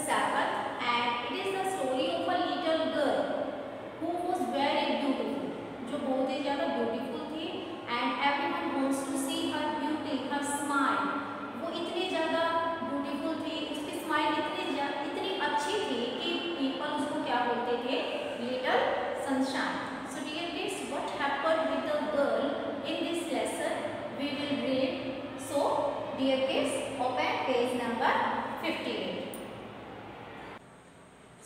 7 and it is the story of a little girl who was very beautiful, जो बहुत ही ज़्यादा beautiful थी and everyone wants to see her beauty, her smile. वो इतनी ज़्यादा beautiful थी, उसकी स्माइल इतनी अच्छी थी कि people उसको क्या बोलते थे, little sunshine. So dear kids, what happened with the girl in this lesson we will read. So dear kids, open page number 58.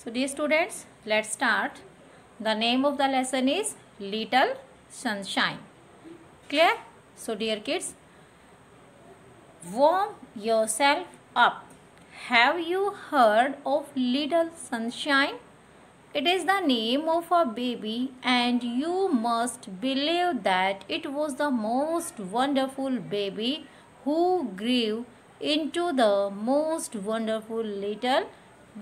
So dear students, let's start. The name of the lesson is Little Sunshine. Clear? So dear kids, warm yourself up. Have you heard of Little Sunshine? It is the name of a baby and you must believe that it was the most wonderful baby who grew into the most wonderful little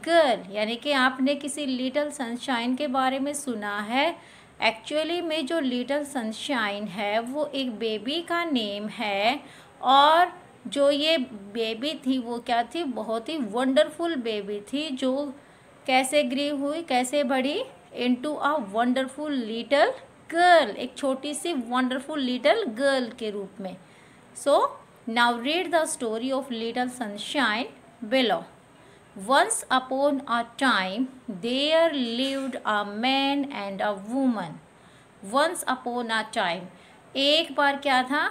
girl. यानी कि आपने किसी little sunshine के बारे में सुना है. Actually में जो लिटिल सनशाइन है वो एक बेबी का नेम है और जो ये बेबी थी वो क्या थी, बहुत ही वंडरफुल बेबी थी जो कैसे ग्रो हुई, कैसे बढ़ी, into a wonderful little girl, एक छोटी सी वंडरफुल लिटिल गर्ल के रूप में. So now read the story of little sunshine below. Once upon a time, there lived a man and a woman. Once upon a time, एक बार क्या था?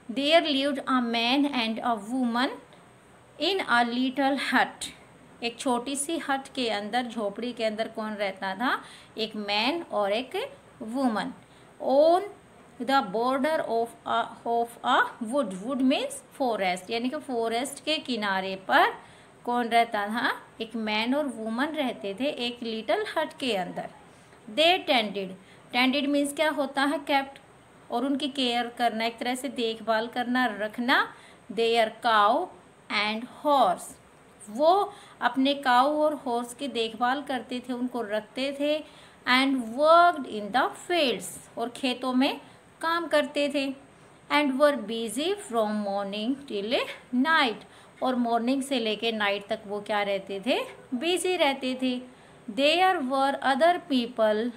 There lived a man and a woman in a little hut. एक छोटी सी हट के अंदर, झोपड़ी के अंदर कौन रहता था? एक मैन और एक woman. On the border of a wood. Wood means forest, यानी कि फॉरेस्ट के किनारे पर कौन रहता था? एक मैन और वुमन रहते थे एक लिटिल हट के अंदर. दे टेंडेड मीन्स क्या होता है? केप्ट, और उनकी केयर करना, एक तरह से देखभाल करना, रखना. Their cow and horse. वो अपने काउ और हॉर्स की देखभाल करते थे, उनको रखते थे. And worked in the fields, और खेतों में काम करते थे. And were busy from morning till night, और मॉर्निंग से लेके नाइट तक वो क्या रहते थे? बिजी रहते थे. There were other people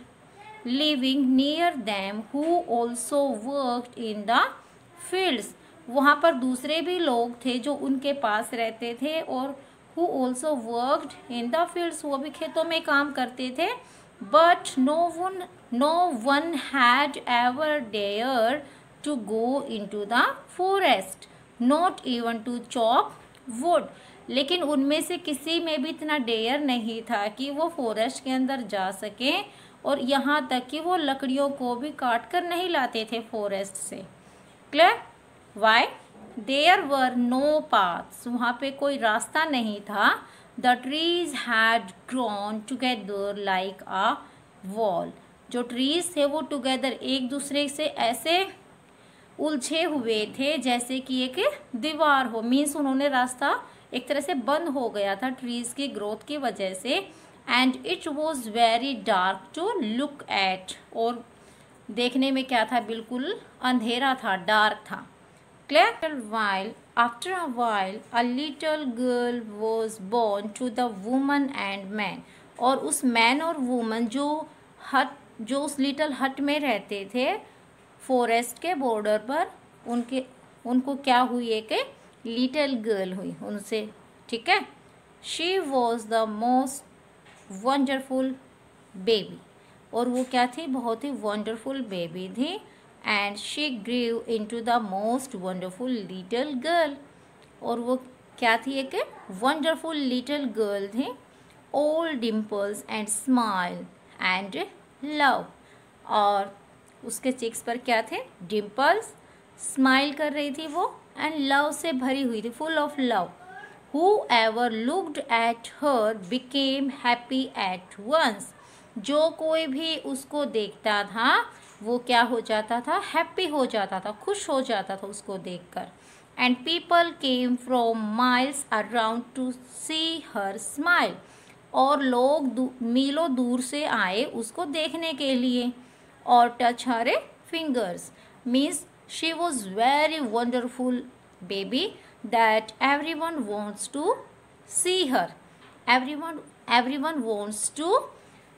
living near them who also worked in the fields. वहाँ पर दूसरे भी लोग थे जो उनके पास रहते थे और who also worked in the fields, वो भी खेतों में काम करते थे. But no one had ever dare to go into the forest, not even to chop wood. लेकिन उनमें से किसी में भी इतना डेयर नहीं था कि वो फॉरेस्ट के अंदर जा सकें, और यहाँ तक कि वो लकड़ियों को भी काट कर नहीं लाते थे फॉरेस्ट से. Clear? Why? There were no paths, वहाँ पे कोई रास्ता नहीं था. The trees had grown together like a wall. जो ट्रीज थे वो टुगेदर एक दूसरे से ऐसे उलझे हुए थे जैसे कि एक दीवार हो. मीन्स उन्होंने रास्ता एक तरह से बंद हो गया था ट्रीज की ग्रोथ की वजह से. And it was very dark to look at, और देखने में क्या था? बिल्कुल अंधेरा था, डार्क था. Clear? After a while a little girl was born to the woman and man. और उस मैन और वुमन जो उस लिटिल हट में रहते थे फॉरेस्ट के बॉर्डर पर, उनको क्या हुई? एक लिटिल गर्ल हुई उनसे. ठीक है? She was the most wonderful baby, और वो क्या थी? बहुत ही वंडरफुल बेबी थी. And she grew into the most wonderful little girl, और वो क्या थी? एक वंडरफुल लिटिल गर्ल थी. All dimples and smile and love, और उसके चिक्स पर क्या थे? डिम्पल्स, स्माइल कर रही थी वो, एंड लव से भरी हुई थी, full of love. Whoever looked at her became happy at once. जो कोई भी उसको देखता था वो क्या हो जाता था? हैप्पी हो जाता था, खुश हो जाता था उसको देखकर. And people came from miles around to see her smile, और लोग मीलों दूर से आए उसको देखने के लिए. और touch her fingers, means she was very wonderful baby that everyone wants to see her. everyone wants to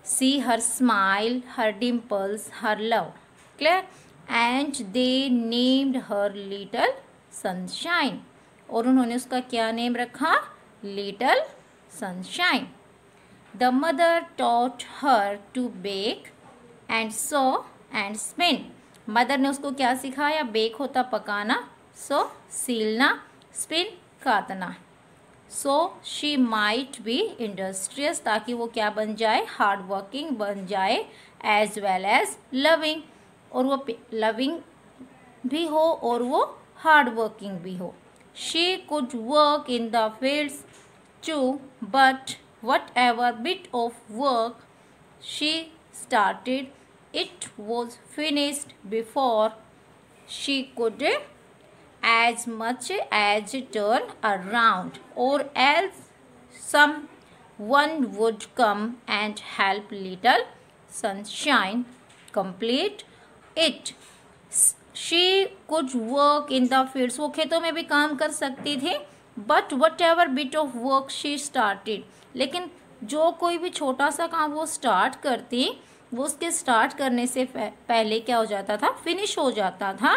see her smile, her dimples, her love. Clear? And they named her Little Sunshine. और उन्होंने उसका क्या name रखा? Little Sunshine. The mother taught her to bake and sew and spin. Mother ने उसको क्या सिखाया? Bake होता पकाना, सो सीलना, स्पिन काटना. So she might be industrious, ताकि वो क्या बन जाए? हार्ड वर्किंग बन जाए, एज वेल एज लविंग, और वो लविंग भी हो और वो हार्ड वर्किंग भी हो. She could work in the fields too, but whatever bit of work she started, it was finished before she could as much as turn around, or else someone would come and help Little Sunshine complete it. She could work in the fields, वो खेतों में भी काम कर सकती थी, but whatever bit of work she started, लेकिन जो कोई भी छोटा सा काम वो स्टार्ट करती, वो उसके स्टार्ट करने से पहले क्या हो जाता था? फिनिश हो जाता था.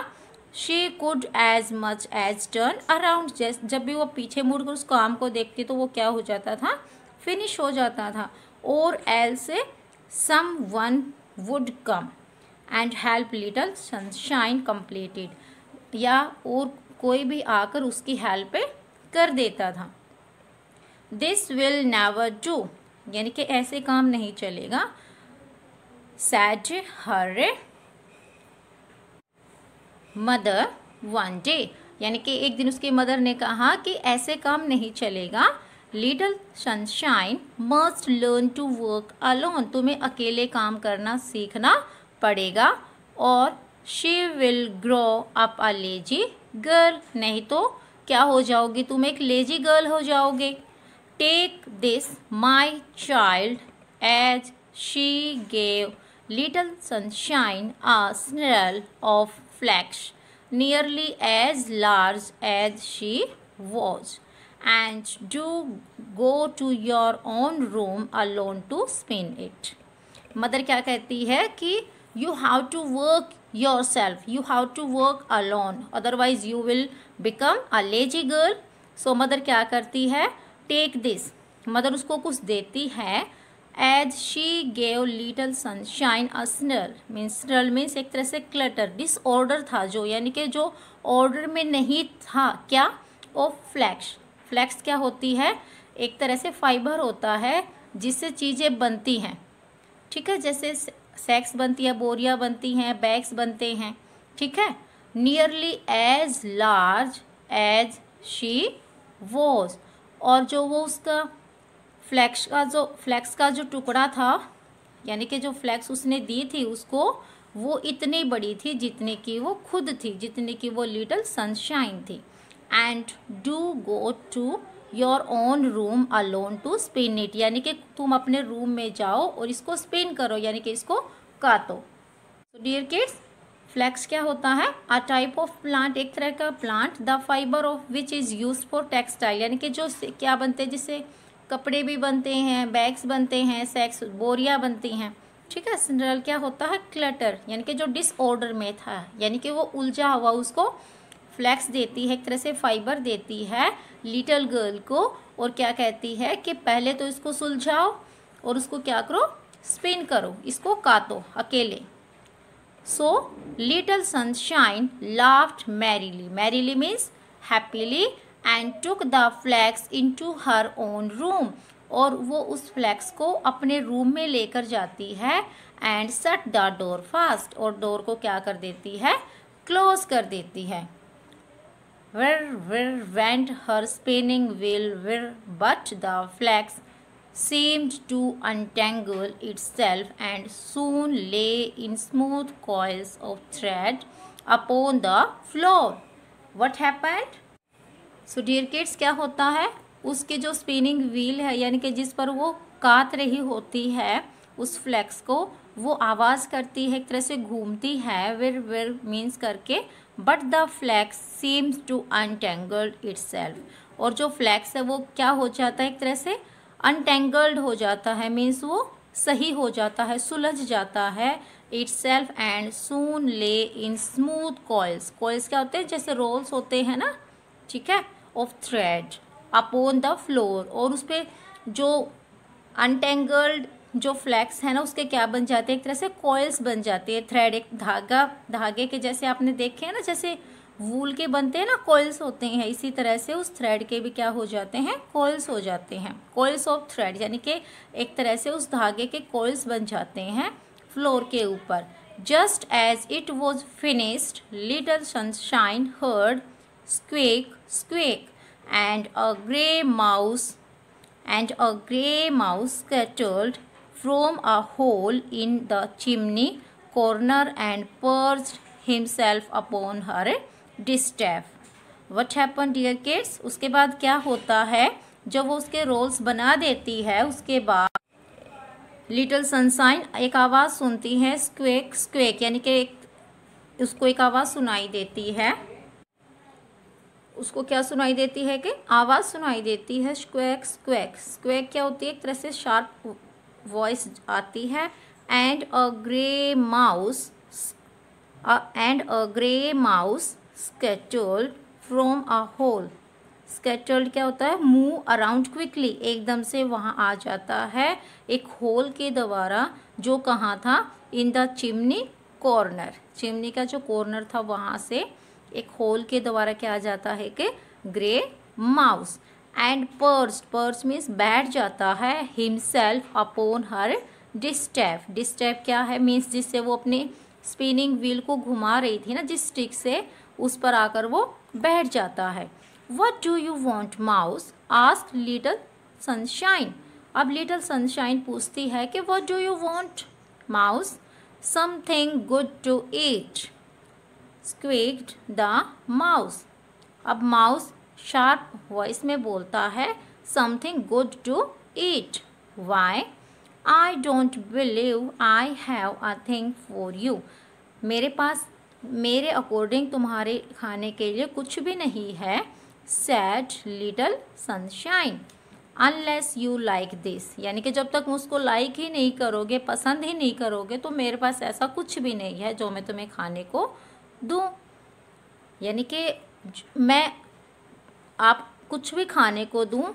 She could as much as turn around, जब भी वो पीछे मुड़ कर उस काम को देखती तो वो क्या हो जाता था? फिनिश हो जाता था. और else someone would come and help Little Sunshine completed, या और कोई भी आकर उसकी हेल्प कर देता था. दिस विल नेवर डू, यानी कि ऐसे काम नहीं चलेगा. said her mother one day, यानी कि एक दिन उसकी मदर ने कहा कि ऐसे काम नहीं चलेगा. Little Sunshine must learn to work alone, तुम्हें अकेले काम करना सीखना पड़ेगा. और she will grow up a lazy girl, नहीं तो क्या हो जाओगी? तुम एक लेजी गर्ल हो जाओगे. Take this my child, as she gave Little Sunshine a snarl of flax nearly as large as she was, and do go to your own room alone to spin it. Mother क्या कहती है कि you have to work yourself, you have to work alone, otherwise you will become a lazy girl. So mother क्या करती है? Take this, mother उसको कुछ देती है. As she gave Little Sunshine a snarl, snarl means एक तरह से clutter, डिसऑर्डर था जो, यानी कि जो ऑर्डर में नहीं था. क्या? Of flex. फ्लैक्स क्या होती है? एक तरह से फाइबर होता है जिससे चीज़ें बनती हैं. ठीक है, जैसे सैक्स बनती है, बोरियां बनती हैं, बैग्स बनते हैं. ठीक है. Nearly as large as she was, और जो वो उसका फ्लैक्स का जो टुकड़ा था, यानी कि जो फ्लैक्स उसने दी थी उसको, वो इतनी बड़ी थी जितने की वो खुद थी, जितने की वो लिटिल सनशाइन थी. And do go to your own room alone to spin it, यानी कि तुम अपने रूम में जाओ और इसको स्पिन करो, यानी कि इसको काटो. तो डियर किड्स, फ्लैक्स क्या होता है? अ टाइप ऑफ प्लांट, एक तरह का plant, the fibre of which is use for textile, यानी कि जो क्या बनते हैं, जिससे कपड़े भी बनते हैं, बैग्स बनते हैं, सैक्स बोरियां बनती हैं. ठीक है. स्नर्ल क्या होता है? क्लटर, यानी कि जो डिसऑर्डर में था, यानी कि वो उलझा हुआ, उसको फ्लैक्स देती है, एक तरह से फाइबर देती है लिटिल गर्ल को, और क्या कहती है कि पहले तो इसको सुलझाओ और उसको क्या करो? स्पिन करो, इसको काटो अकेले. So little sunshine laughed merrily, merrily means happily, and took the flax into her own room, और वो उस फ्लैक्स को अपने रूम में लेकर जाती है. and shut the door fast, और डोर को क्या कर देती है? क्लोज कर देती है. Where went her spinning wheel, but the flax seemed to untangle itself and soon lay in smooth coils of thread upon the floor. What happened? So dear kids, क्या होता है? उसके जो स्पिनिंग व्हील है, यानी कि जिस पर वो काट रही होती है उस फ्लैक्स को, वो आवाज़ करती है, एक तरह से घूमती है, विर मीन्स करके. But the flax seems to untangled itself, और जो फ्लैक्स है वो क्या हो जाता है? एक तरह से अनटेंगल्ड हो जाता है मीन्स वो सही हो जाता है, सुलझ जाता है itself and soon lay in smooth coils. coils क्या होते हैं, जैसे रोल्स होते हैं ना, ठीक है, of thread upon the floor, और उस पे जो अनटेंगल्ड जो फ्लैक्स है ना उसके क्या बन जाते हैं, एक तरह से कॉइल्स बन जाते हैं, थ्रेड एक धागे के जैसे आपने देखे हैं ना, जैसे वूल के बनते हैं ना कॉइल्स होते हैं, इसी तरह से उस थ्रेड के भी क्या हो जाते हैं, कॉइल्स हो जाते हैं, कॉइल्स ऑफ थ्रेड, यानी कि एक तरह से उस धागे के कॉइल्स बन जाते हैं फ्लोर के ऊपर। Just as it was finished Little Sunshine heard squeak squeak and a grey mouse scuttled from a hole in the chimney corner and perched himself upon her distaff. What happened dear kids? उसके बाद क्या होता है, जब वो उसके roles बना देती है उसके बाद लिटिल सनशाइन एक आवाज़ सुनती है, स्क्वेक स्क्वेक, यानी कि उसको एक आवाज़ सुनाई देती है, उसको क्या सुनाई देती है कि आवाज़ सुनाई देती है, स्क्वेक स्क्वेक। स्क्वेक क्या होती है, एक तरह से शार्प वॉइस आती है। And a grey mouse scattered from a hole. Scattered क्या होता है, मूव अराउंड क्विकली, एकदम से वहाँ आ जाता है एक होल के द्वारा, जो कहाँ था, in the chimney corner, chimney का जो कॉर्नर था वहाँ से एक होल के द्वारा क्या आ जाता है कि grey mouse. And purse means बैठ जाता है, हिमसेल्फ अपॉन हर डिस्टेफ। डिस्टेफ क्या है, मीन्स जिससे वो अपने स्पिनिंग व्हील को घुमा रही थी ना, जिस स्टिक से, उस पर आकर वो बैठ जाता है। What do you want mouse asked Little Sunshine. अब लिटिल सनशाइन पूछती है कि what do you want mouse. Something good to eat squeaked the mouse. अब माउस शार्प वॉइस में बोलता है, something good to eat. Why? I don't believe I have a thing for you. मेरे पास मेरे अकॉर्डिंग तुम्हारे खाने के लिए कुछ भी नहीं है, sad little sunshine, unless you like this. यानी कि जब तक उसको लाइक ही नहीं करोगे, पसंद ही नहीं करोगे, तो मेरे पास ऐसा कुछ भी नहीं है जो मैं तुम्हें खाने को दूँ। यानी कि मैं आप कुछ भी खाने को दूँ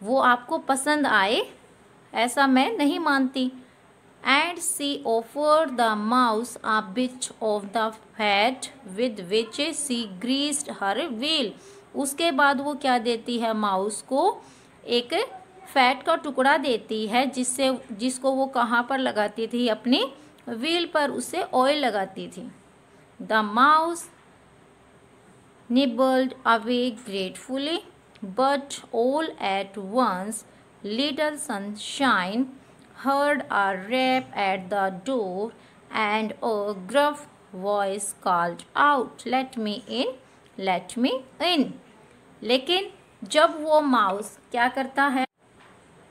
वो आपको पसंद आए, ऐसा मैं नहीं मानती। And she offered the mouse a bit of the fat with which she greased her wheel. उसके बाद वो क्या देती है, माउस को एक फैट का टुकड़ा देती है, जिसको वो कहाँ पर लगाती थी, अपनी व्हील पर उसे ऑयल लगाती थी। The mouse nibbled away gratefully, but all at once little Sunshine heard a rap at the door and a gruff voice called out, "Let me in, let me in." लेकिन जब वो mouse क्या करता है,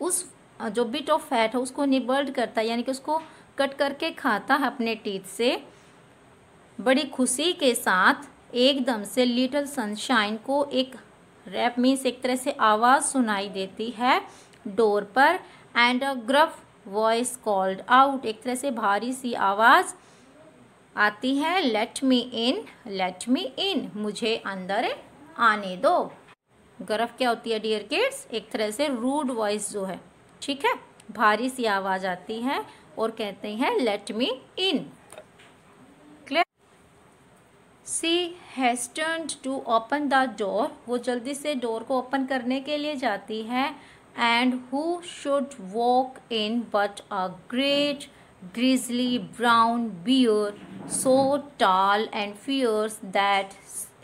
उस जो बिट ऑफ फैट है उसको निबल्ड करता है, यानी कि उसको कट करके खाता है अपने टीथ से, बड़ी खुशी के साथ एकदम से लिटिल सनशाइन को एक रैप मीन्स एक तरह से आवाज़ सुनाई देती है डोर पर। And a gruff voice called out, एक तरह से भारी सी आवाज़ आती है, लेट मी इन, लेट मी इन, मुझे अंदर आने दो। ग्रफ क्या होती है डियर किड्स, एक तरह से रूड वॉइस जो है, ठीक है, भारी सी आवाज़ आती है और कहते हैं let me in. She hastened to open the door, वो जल्दी से डोर को ओपन करने के लिए जाती है। And who should walk in but a great grizzly brown bear, so tall and fierce that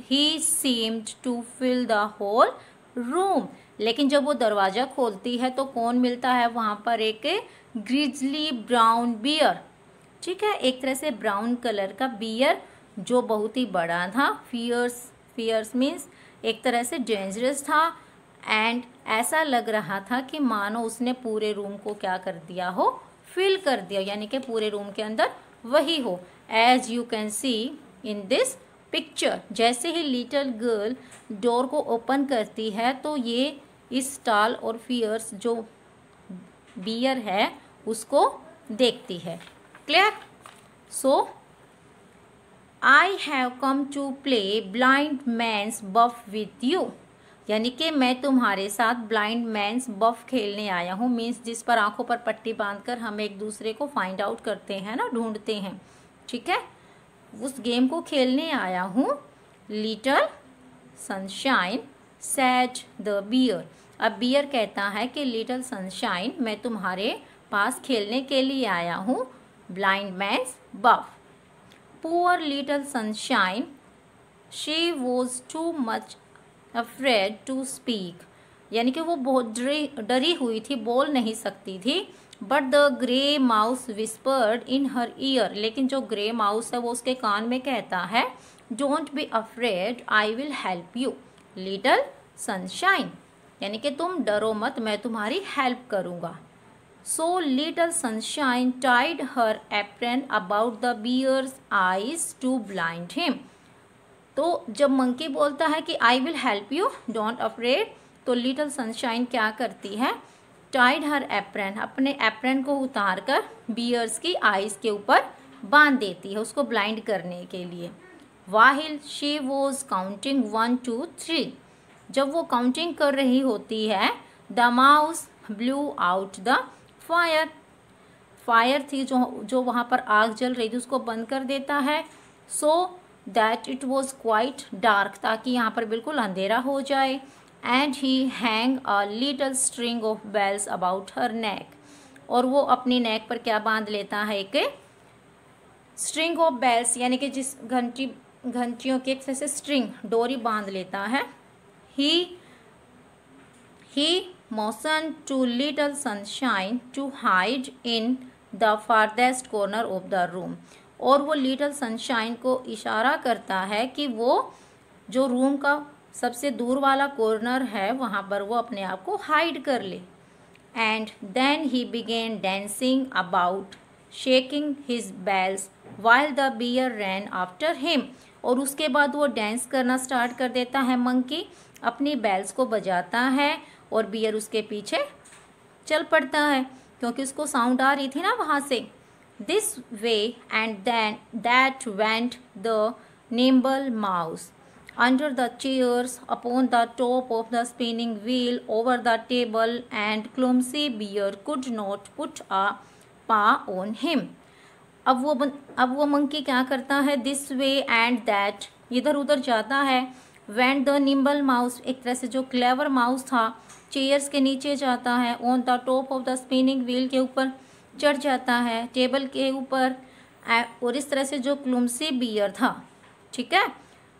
he seemed to fill the whole room. लेकिन जब वो दरवाज़ा खोलती है तो कौन मिलता है वहाँ पर, एक ग्रिजली ब्राउन बियर, ठीक है, एक तरह से ब्राउन कलर का बियर जो बहुत ही बड़ा था। फियर्स मीन्स एक तरह से डेंजरस था। एंड ऐसा लग रहा था कि मानो उसने पूरे रूम को क्या कर दिया हो, फिल कर दिया, यानी कि पूरे रूम के अंदर वही हो। As you can see in this picture, जैसे ही लिटिल गर्ल डोर को ओपन करती है तो ये इस स्टाल और फियर्स जो बियर है उसको देखती है। Clear? So I have come to play blind man's buff with you, यानी कि मैं तुम्हारे साथ ब्लाइंड मैन्स बफ खेलने आया हूँ। मीन्स जिस पर आंखों पर पट्टी बांधकर हम एक दूसरे को फाइंड आउट करते हैं ना, ढूंढते हैं, ठीक है, उस गेम को खेलने आया हूँ। Little Sunshine said the bear. अब बियर कहता है कि लिटल सनशाइन, मैं तुम्हारे पास खेलने के लिए आया हूँ blind man's buff. Poor Little Sunshine, she was too much afraid to speak, यानी कि वो बहुत डरी हुई थी, बोल नहीं सकती थी। But the grey mouse whispered in her year, लेकिन जो ग्रे माउस है वो उसके कान में कहता है, don't be afraid, I will help you Little Sunshine, यानी कि तुम डरो मत, मैं तुम्हारी हेल्प करूँगा। So Little Sunshine tied her apron about the bear's eyes to blind him. तो जब मंकी बोलता है कि I will help you, don't afraid, तो लिटल सनशाइन क्या करती है, टाइड हर एप्रन, अपने एप्रन को उतार कर बियर्स की आईज के ऊपर बांध देती है उसको ब्लाइंड करने के लिए। वाहिल शी वॉज काउंटिंग 1 2 3, जब वो काउंटिंग कर रही होती है, the mouse blew out the fire, fire थी जो वहाँ पर आग जल रही थी उसको बंद कर देता है। So that it was quite dark, ताकि यहाँ पर बिल्कुल अंधेरा हो जाए। And he hang a little string of bells about her neck, और वो अपनी नेक पर क्या बांध लेता है, एक स्ट्रिंग ऑफ बेल्स, यानी कि जिस घंटियों के एक तरह से स्ट्रिंग डोरी बांध लेता है। ही motioned to little sunshine to hide in the farthest corner of the room, और वो लिटल सनशाइन को इशारा करता है कि वो जो रूम का सबसे दूर वाला कॉर्नर है वहाँ पर वो अपने आप को हाइड कर ले। And then he began dancing about shaking his bells while the bear ran after him, और उसके बाद वो डांस करना स्टार्ट कर देता है। मंकी अपनी बेल्स को बजाता है और बियर उसके पीछे चल पड़ता है क्योंकि उसको साउंड आ रही थी ना वहाँ से। This way and then that went the nimble mouse under the chairs, upon the top of the spinning wheel, over the table, and clumsy bear could not put a paw on him. अब वो monkey क्या करता है, this way and that, इधर उधर जाता है। Went the nimble mouse, एक तरह से जो क्लेवर माउस था, चेयर्स के नीचे जाता है। On the top of the spinning wheel, के ऊपर चढ़ जाता है, टेबल के ऊपर। और इस तरह से जो क्लुमसी बियर था, ठीक है,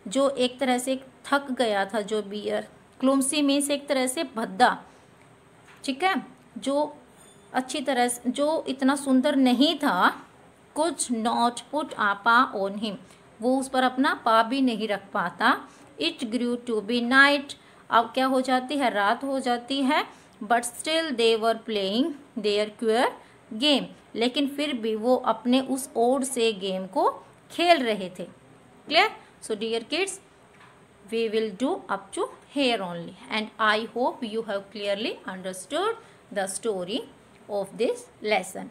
जो एक तरह से थक गया था, जो बियर, क्लुमसी मीन्स एक तरह से भद्दा, ठीक है, जो अच्छी तरह से, जो इतना सुंदर नहीं था, कुछ नॉट पुट आ पा ऑन हिम, वो उस पर अपना पा भी नहीं रख पाता। It grew to be night, अब क्या हो जाती है, रात हो जाती है। But still they were playing their queer game, लेकिन फिर भी वो अपने उस ओड से गेम को खेल रहे थे। Clear? So dear kids, we will do up to here only, and I hope you have clearly understood the story of this lesson.